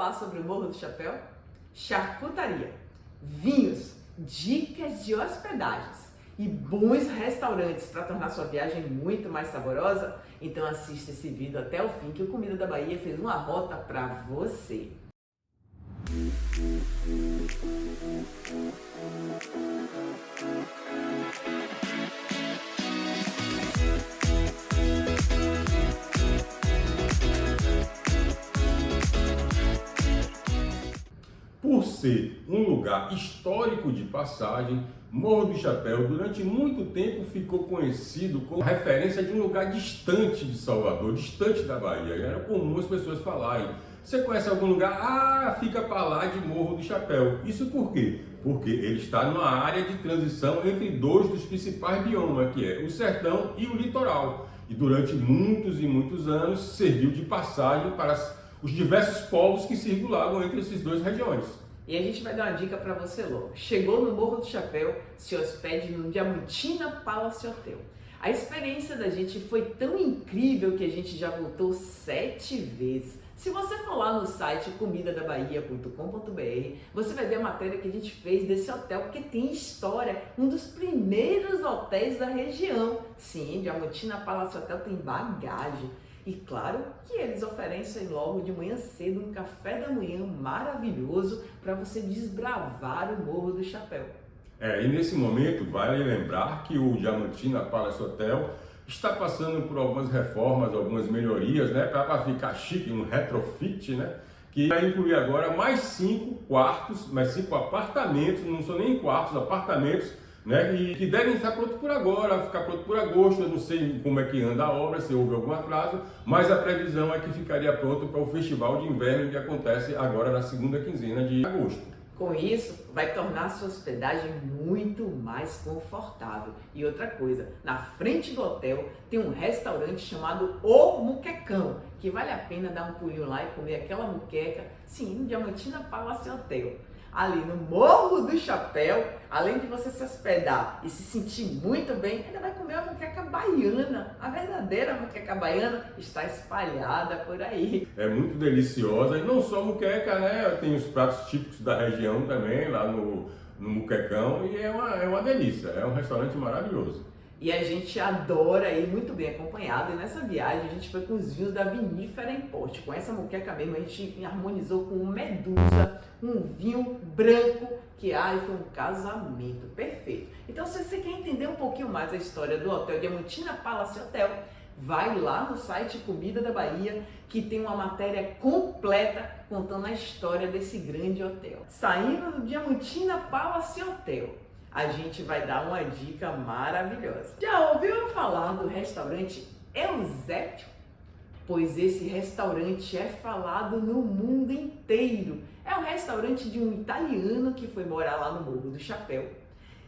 falar sobre o Morro do Chapéu? Charcutaria, vinhos, dicas de hospedagens e bons restaurantes para tornar sua viagem muito mais saborosa? Então assista esse vídeo até o fim que o Comida da Bahia fez uma rota para você. Por ser um lugar histórico de passagem, Morro do Chapéu durante muito tempo ficou conhecido como referência de um lugar distante de Salvador, distante da Bahia. E era comum as pessoas falarem: você conhece algum lugar? Ah, fica para lá de Morro do Chapéu. Isso por quê? Porque ele está numa área de transição entre dois dos principais biomas, que é o sertão e o litoral. E durante muitos e muitos anos serviu de passagem para os diversos povos que circulavam entre essas duas regiões. E a gente vai dar uma dica para você logo. Chegou no Morro do Chapéu, se hospede no Diamantina Palace Hotel. A experiência da gente foi tão incrível que a gente já voltou 7 vezes. Se você for lá no site comidadabahia.com.br, você vai ver a matéria que a gente fez desse hotel, porque tem história, um dos primeiros hotéis da região. Sim, Diamantina Palace Hotel tem bagagem. E claro que eles oferecem logo de manhã cedo um café da manhã maravilhoso para você desbravar o Morro do Chapéu. E nesse momento vale lembrar que o Diamantina Palace Hotel está passando por algumas reformas, algumas melhorias, né, para ficar chique, um retrofit, né, que vai incluir agora mais 5 quartos, mais 5 apartamentos, não são nem quartos, apartamentos, né, que devem estar prontos por agora, ficar pronto por agosto. Eu não sei como é que anda a obra, se houve algum atraso, mas a previsão é que ficaria pronto para o festival de inverno que acontece agora na segunda quinzena de agosto. Com isso, vai tornar a sua hospedagem muito mais confortável. E outra coisa, na frente do hotel tem um restaurante chamado O Muquecão, que vale a pena dar um pulinho lá e comer aquela muqueca, sim, no Diamantina Palace Hotel. Ali no Morro do Chapéu, além de você se hospedar e se sentir muito bem, ainda vai comer uma muqueca baiana. A verdadeira muqueca baiana está espalhada por aí. É muito deliciosa, e não só muqueca, né? Tem os pratos típicos da região também, lá no Muquecão, e é uma delícia, é um restaurante maravilhoso. E a gente adora ir muito bem acompanhado, e nessa viagem a gente foi com os vinhos da Vinífera Import. Com essa muqueca mesmo a gente harmonizou com o Medusa, um vinho branco que foi um casamento perfeito. Então se você quer entender um pouquinho mais a história do Hotel Diamantina Palace Hotel, vai lá no site Comida da Bahia, que tem uma matéria completa contando a história desse grande hotel. Saindo do Diamantina Palace Hotel, a gente vai dar uma dica maravilhosa. Já ouviu falar do restaurante Eusébio? Pois esse restaurante é falado no mundo inteiro. É um restaurante de um italiano que foi morar lá no Morro do Chapéu.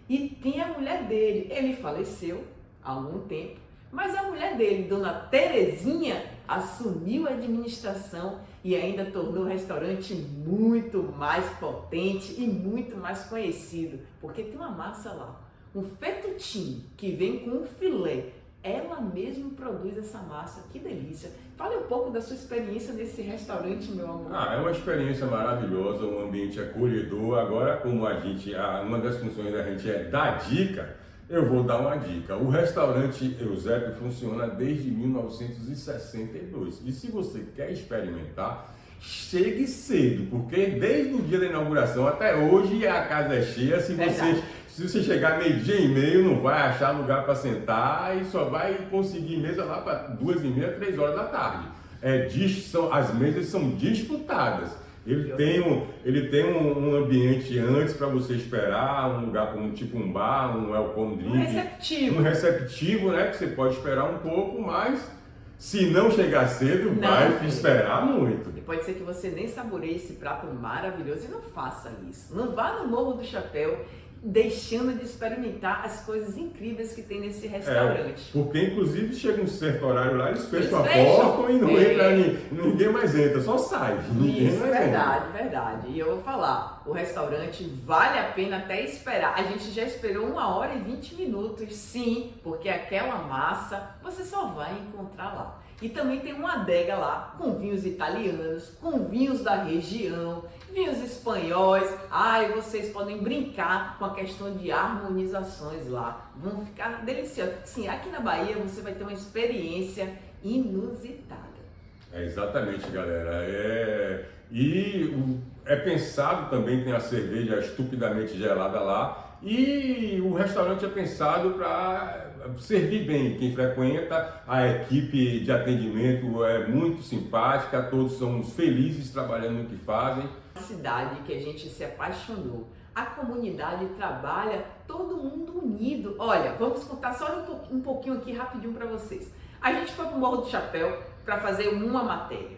E tem a mulher dele. Ele faleceu há algum tempo, mas a mulher dele, Dona Terezinha, assumiu a administração e ainda tornou o restaurante muito mais potente e muito mais conhecido, porque tem uma massa lá, um fettuccine que vem com um filé. Ela mesma produz essa massa, que delícia! Fale um pouco da sua experiência nesse restaurante, meu amor. É uma experiência maravilhosa, um ambiente acolhedor. Agora, como uma das funções da gente é dar dica, eu vou dar uma dica. O restaurante Eusébio funciona desde 1962. E se você quer experimentar, chegue cedo, porque desde o dia da inauguração até hoje a casa é cheia. Se você chegar 12h30, não vai achar lugar para sentar e só vai conseguir mesa lá para 2h30, 3 horas da tarde. As mesas são disputadas. Ele tem um ambiente antes para você esperar, um lugar como tipo um bar, um welcome drink. Um receptivo, né? Que você pode esperar um pouco, mas se não chegar cedo, vai esperar muito. E pode ser que você nem saboreie esse prato maravilhoso, e não faça isso. Não vá no Morro do Chapéu deixando de experimentar as coisas incríveis que tem nesse restaurante. Porque inclusive chega um certo horário lá, eles fecham a porta e não entra ninguém mais entra, só sai. Isso, verdade. E eu vou falar, o restaurante vale a pena até esperar. A gente já esperou 1h20, sim, porque aquela massa você só vai encontrar lá. E também tem uma adega lá com vinhos italianos, com vinhos da região, vinhos espanhóis. E vocês podem brincar com a questão de harmonizações lá. Vão ficar deliciosos. Sim, aqui na Bahia você vai ter uma experiência inusitada. Exatamente, galera. É pensado também, tem a cerveja estupidamente gelada lá, e o restaurante é pensado para servir bem quem frequenta. A equipe de atendimento é muito simpática, todos são felizes trabalhando no que fazem. Uma cidade que a gente se apaixonou. A comunidade trabalha, todo mundo unido. Olha, vamos contar só um pouquinho aqui rapidinho para vocês. A gente foi para o Morro do Chapéu para fazer uma matéria.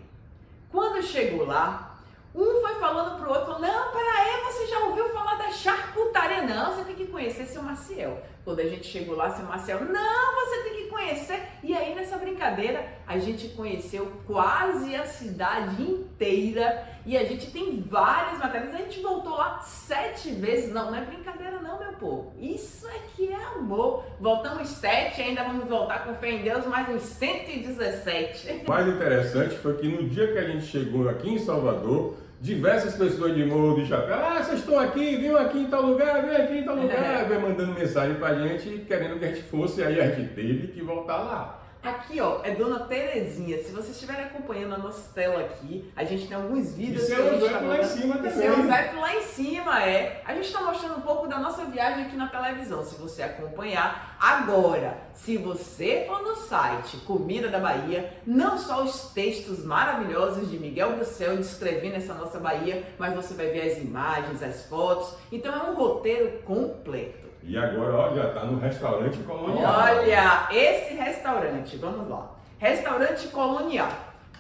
Quando chegou lá, um foi falando pro outro, falou, não, peraí, você já ouviu falar da charcutaria? Não, você tem que conhecer seu Maciel. Quando a gente chegou lá, seu Maciel, não, você tem que conhecer. E aí, nessa brincadeira, a gente conheceu quase a cidade inteira. E a gente tem várias matérias. A gente voltou lá 7 vezes. Não é brincadeira não, meu povo. Isso é que é amor. Voltamos 7, ainda vamos voltar com fé em Deus, mais uns 117. O mais interessante foi que no dia que a gente chegou aqui em Salvador, diversas pessoas de Morro do Chapéu, vocês estão aqui, vinham aqui em tal lugar, vem aqui em tal lugar, vem mandando mensagem pra gente, querendo que a gente fosse, aí a gente teve que voltar lá. Aqui, ó, é Dona Terezinha. Se vocês estiverem acompanhando a nossa tela aqui, a gente tem alguns vídeos. E seu Zé lá em cima também. Seu Zé lá em cima, é. A gente está mostrando um pouco da nossa viagem aqui na televisão, se você acompanhar. Agora, se você for no site Comida da Bahia, não só os textos maravilhosos de Miguel Bruxel descrevendo essa nossa Bahia, mas você vai ver as imagens, as fotos. Então é um roteiro completo. E agora, ó, já tá no restaurante colonial. Olha, esse restaurante, vamos lá. Restaurante colonial.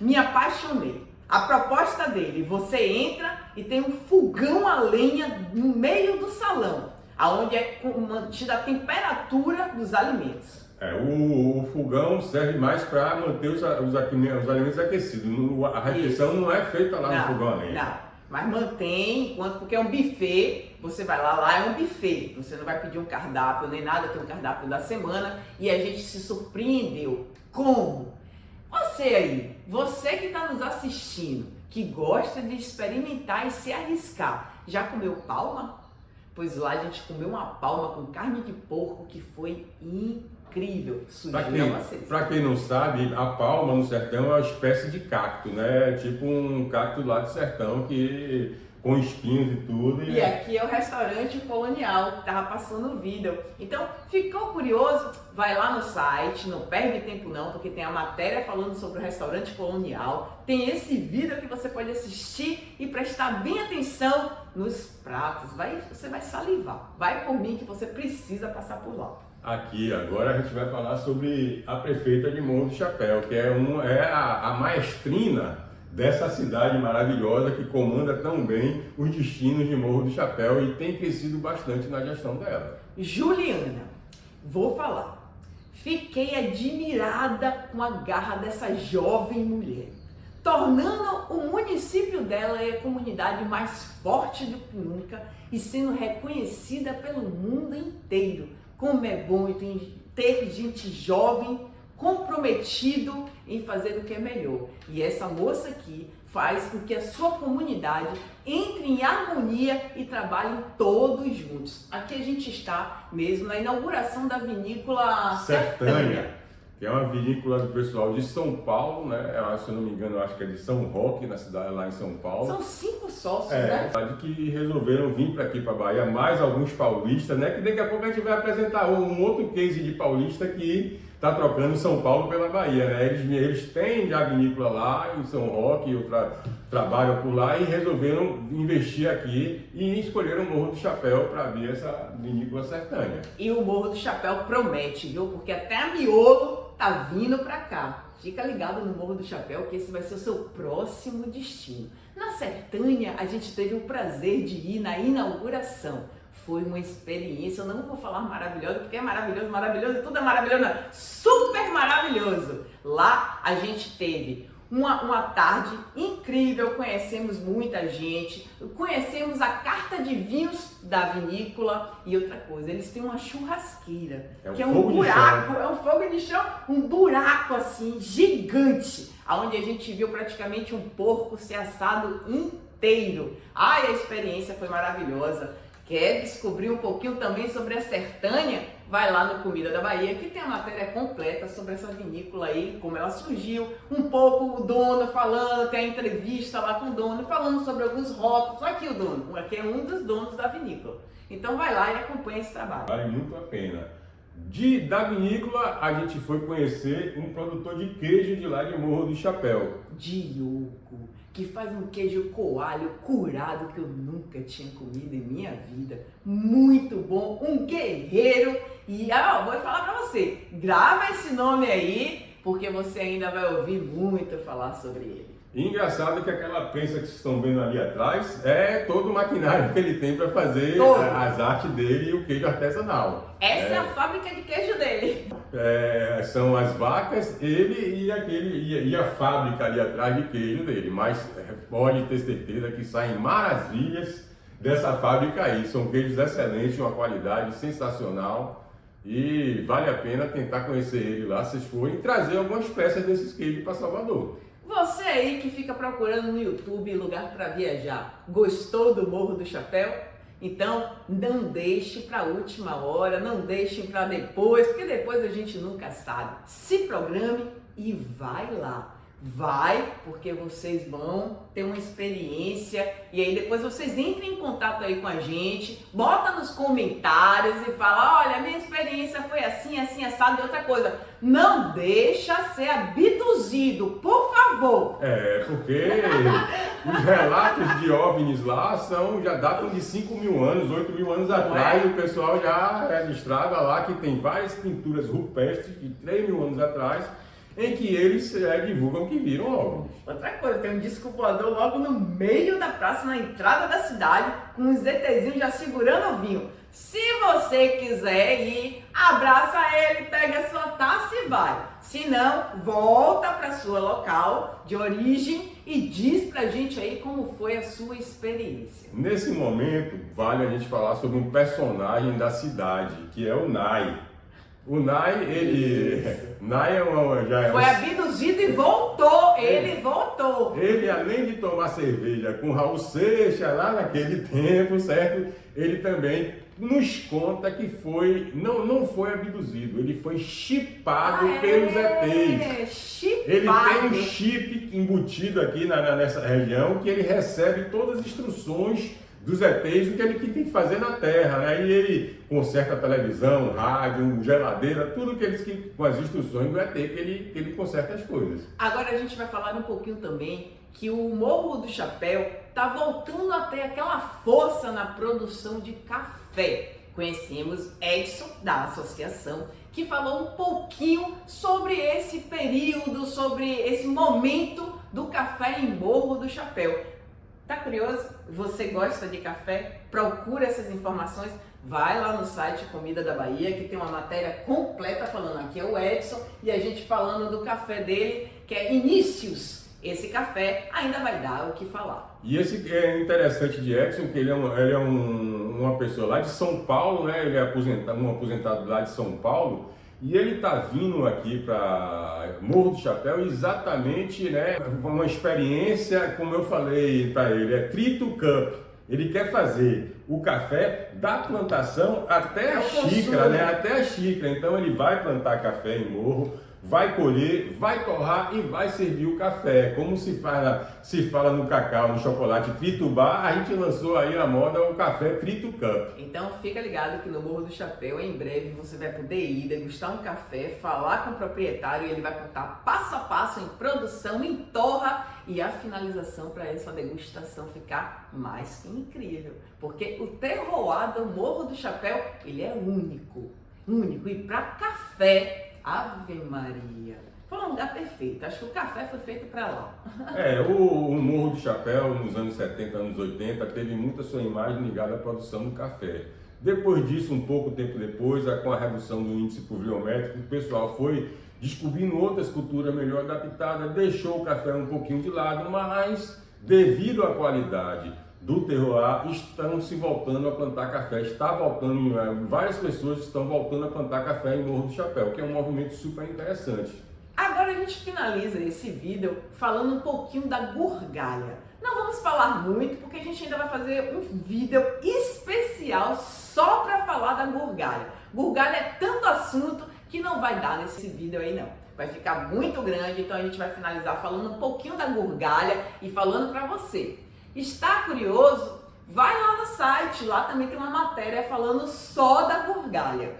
Me apaixonei. A proposta dele, você entra e tem um fogão a lenha no meio do salão, aonde é mantida a temperatura dos alimentos. O fogão serve mais para manter os alimentos aquecidos. A refeição não é feita lá no fogão a lenha. Não. Mas mantém, porque é um buffet, você vai lá é um buffet, você não vai pedir um cardápio nem nada, tem um cardápio da semana, e a gente se surpreendeu. Como? Você aí, você que está nos assistindo, que gosta de experimentar e se arriscar, já comeu palma? Pois lá a gente comeu uma palma com carne de porco que foi incrível. Para quem não sabe, a palma no sertão é uma espécie de cacto, né? Tipo um cacto lá do sertão com espinhos e tudo. E aqui é o restaurante colonial que tava passando o vídeo. Então, ficou curioso? Vai lá no site, não perde tempo não, porque tem a matéria falando sobre o restaurante colonial. Tem esse vídeo que você pode assistir e prestar bem atenção nos pratos. Você vai salivar. Vai por mim que você precisa passar por lá. Aqui, agora a gente vai falar sobre a prefeita de Morro do Chapéu, que é a maestrina dessa cidade maravilhosa que comanda tão bem os destinos de Morro do Chapéu e tem crescido bastante na gestão dela. Juliana, vou falar. Fiquei admirada com a garra dessa jovem mulher, tornando o município dela a comunidade mais forte do que nunca e sendo reconhecida pelo mundo inteiro. Como é bom ter gente jovem, comprometido em fazer o que é melhor. E essa moça aqui faz com que a sua comunidade entre em harmonia e trabalhem todos juntos. Aqui a gente está mesmo na inauguração da vinícola Sertânia, que é uma vinícola do pessoal de São Paulo, né? Se eu não me engano, eu acho que é de São Roque, na cidade lá em São Paulo. São 5 sócios, né? Que resolveram vir para aqui, para Bahia, mais alguns paulistas, né? Que daqui a pouco a gente vai apresentar um outro case de paulista que está trocando São Paulo pela Bahia, né? Eles têm já vinícola lá em São Roque, trabalham por lá e resolveram investir aqui e escolheram o Morro do Chapéu para abrir essa vinícola Sertânia. E o Morro do Chapéu promete, viu? Porque até a Miolo tá vindo para cá. Fica ligado no Morro do Chapéu que esse vai ser o seu próximo destino. Na Sertânia, a gente teve o prazer de ir na inauguração. Foi uma experiência, eu não vou falar maravilhosa, porque é maravilhoso, tudo é maravilhoso, não. Super maravilhoso. Lá a gente teve uma tarde incrível, conhecemos muita gente, conhecemos a carta de vinhos da vinícola e outra coisa, eles têm uma churrasqueira, que é um buraco, é um fogo de chão, um buraco assim, gigante, onde a gente viu praticamente um porco ser assado inteiro. Ai, a experiência foi maravilhosa. Quer descobrir um pouquinho também sobre a Sertânia? Vai lá no Comida da Bahia, que tem a matéria completa sobre essa vinícola aí, como ela surgiu, um pouco o dono falando, tem a entrevista lá com o dono, falando sobre alguns rótulos. Aqui o dono, aqui é um dos donos da vinícola. Então vai lá e acompanha esse trabalho. Vale muito a pena. Da vinícola, a gente foi conhecer um produtor de queijo de lá de Morro do Chapéu. Diogo, que faz um queijo coalho curado que eu nunca tinha comido em minha vida. Muito bom, um guerreiro. E vou falar pra você, grava esse nome aí, porque você ainda vai ouvir muito falar sobre ele. E engraçado que aquela prensa que vocês estão vendo ali atrás é todo o maquinário que ele tem para fazer as artes dele e o queijo artesanal. Essa é a fábrica de queijo dele. São as vacas, ele e a fábrica ali atrás de queijo dele. Mas pode ter certeza que saem maravilhas dessa fábrica aí. São queijos excelentes, uma qualidade sensacional. E vale a pena tentar conhecer ele lá, se vocês forem, e trazer algumas peças desses queijos para Salvador. Você aí que fica procurando no YouTube lugar para viajar, gostou do Morro do Chapéu? Então não deixe para a última hora, não deixe para depois, porque depois a gente nunca sabe. Se programe e vai lá. Vai, porque vocês vão ter uma experiência e aí depois vocês entrem em contato aí com a gente, bota nos comentários e fala, olha, minha experiência foi assim, assim, assado. E outra coisa, não deixa ser abduzido, por favor. Porque os relatos de OVNIs lá já datam de 5.000 anos, 8.000 anos atrás, o pessoal já registrava lá que tem várias pinturas rupestres de 3.000 anos atrás, em que eles divulgam que viram OVNIs. Outra coisa, tem um disco voador logo no meio da praça, na entrada da cidade, com uns ETzinhos já segurando o vinho. Se você quiser ir, abraça ele, pega a sua taça e vai. Se não, volta para sua local de origem e diz pra gente aí como foi a sua experiência. Nesse momento, vale a gente falar sobre um personagem da cidade, que é o Nai. O Nai, foi abduzido e voltou, ele voltou. Ele, além de tomar cerveja com Raul Seixas lá naquele tempo, certo? Ele também nos conta que não foi abduzido, ele foi chipado pelos ETs. Chipado. Ele tem um chip embutido aqui nessa região que ele recebe todas as instruções dos ETs do que ele tem que fazer na Terra, né? E ele conserta a televisão, rádio, geladeira, tudo com as instruções do ET que ele conserta as coisas. Agora a gente vai falar um pouquinho também que o Morro do Chapéu está voltando a ter aquela força na produção de café. Conhecemos Edson, da associação, que falou um pouquinho sobre esse período, sobre esse momento do café em Morro do Chapéu. Tá curioso? Você gosta de café? Procura essas informações. Vai lá no site Comida da Bahia, que tem uma matéria completa falando. Aqui é o Edson e a gente falando do café dele, que é Inícios. Esse café ainda vai dar o que falar. E esse é interessante de Edson, que ele é uma pessoa lá de São Paulo, né? Ele é um aposentado lá de São Paulo. E ele está vindo aqui para Morro do Chapéu exatamente, né, uma experiência, como eu falei para ele, é Trito Cup. Ele quer fazer o café da plantação até a xícara, né, até a xícara. Então ele vai plantar café em Morro, vai colher, vai torrar e vai servir o café. Como se fala no cacau, no chocolate Trito Bar, a gente lançou aí a moda o café Trito Cup. Então fica ligado que no Morro do Chapéu, em breve, você vai poder ir degustar um café, falar com o proprietário e ele vai contar passo a passo em produção, em torra e a finalização para essa degustação ficar mais que incrível. Porque o terroir do Morro do Chapéu, ele é único. E para café, Ave Maria, foi um lugar perfeito. Acho que o café foi feito para lá. O Morro do Chapéu, nos anos 70, anos 80, teve muita sua imagem ligada à produção do café. Depois disso, um pouco tempo depois, com a redução do índice pluviométrico, o pessoal foi descobrindo outras culturas melhor adaptadas, deixou o café um pouquinho de lado, mas devido à qualidade do terroir, estão se voltando a plantar café, várias pessoas estão voltando a plantar café em Morro do Chapéu, que é um movimento super interessante. Agora a gente finaliza esse vídeo falando um pouquinho da gurgalha. Não vamos falar muito, porque a gente ainda vai fazer um vídeo especial só para falar da gurgalha. Gurgalha é tanto assunto que não vai dar nesse vídeo aí não. Vai ficar muito grande, então a gente vai finalizar falando um pouquinho da gurgalha e falando para você. Está curioso? Vai lá no site, lá também tem uma matéria falando só da gurgalha.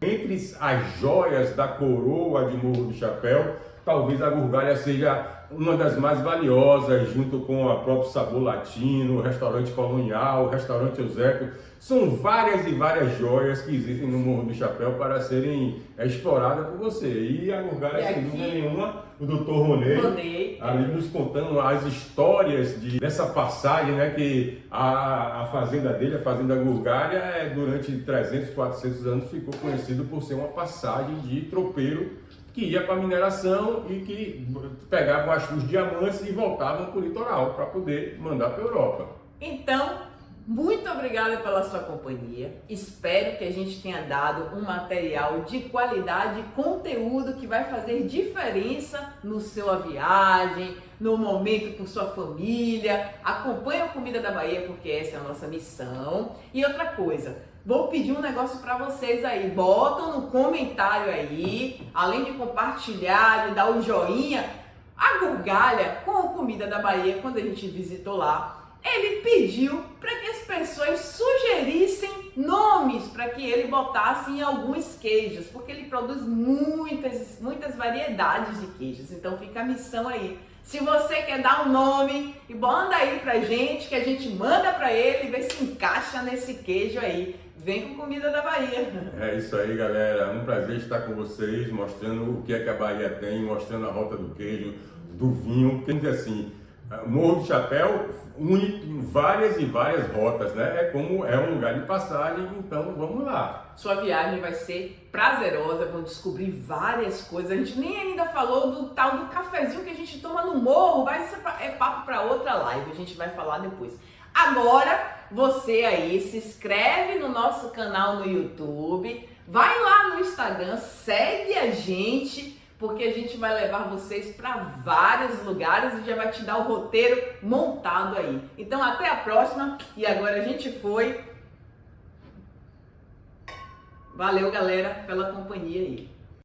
Entre as joias da coroa de Morro do Chapéu, talvez a gurgalha seja uma das mais valiosas, junto com o próprio Sabor Latino, o restaurante Colonial, o restaurante Eusébio. São várias e várias joias que existem no Morro do Chapéu para serem exploradas por você. E a gurgalha, sem dúvida nenhuma, o Dr. Ronei, ali nos contando as histórias dessa passagem, né, que a fazenda dele, a Fazenda Gurgalha, durante 300, 400 anos ficou conhecido por ser uma passagem de tropeiro que ia para a mineração e que pegavam os diamantes e voltavam para o litoral para poder mandar para a Europa. Então, muito obrigada pela sua companhia. Espero que a gente tenha dado um material de qualidade, conteúdo que vai fazer diferença no sua viagem, no momento com sua família. Acompanhe a Comida da Bahia, porque essa é a nossa missão. E outra coisa, vou pedir um negócio para vocês aí. Botam no comentário aí, além de compartilhar, de dar o joinha, a Gurgalha com a Comida da Bahia, quando a gente visitou lá, ele pediu para que as pessoas sugerissem nomes para que ele botasse em alguns queijos, porque ele produz muitas variedades de queijos. Então fica a missão aí. Se você quer dar um nome, e manda aí pra gente, que a gente manda para ele e vê se encaixa nesse queijo aí. Vem com Comida da Bahia. É isso aí, galera. É um prazer estar com vocês, mostrando o que é que a Bahia tem, mostrando a rota do queijo, do vinho. Porque assim, Morro do Chapéu une várias e várias rotas, né? É um lugar de passagem, então vamos lá. Sua viagem vai ser prazerosa, vão descobrir várias coisas. A gente nem ainda falou do tal do cafezinho que a gente toma no morro, é papo para outra live, a gente vai falar depois. Agora, você aí se inscreve no nosso canal no YouTube, vai lá no Instagram, segue a gente, porque a gente vai levar vocês para vários lugares e já vai te dar o roteiro montado aí. Então até a próxima, e agora a gente foi. Valeu, galera, pela companhia aí.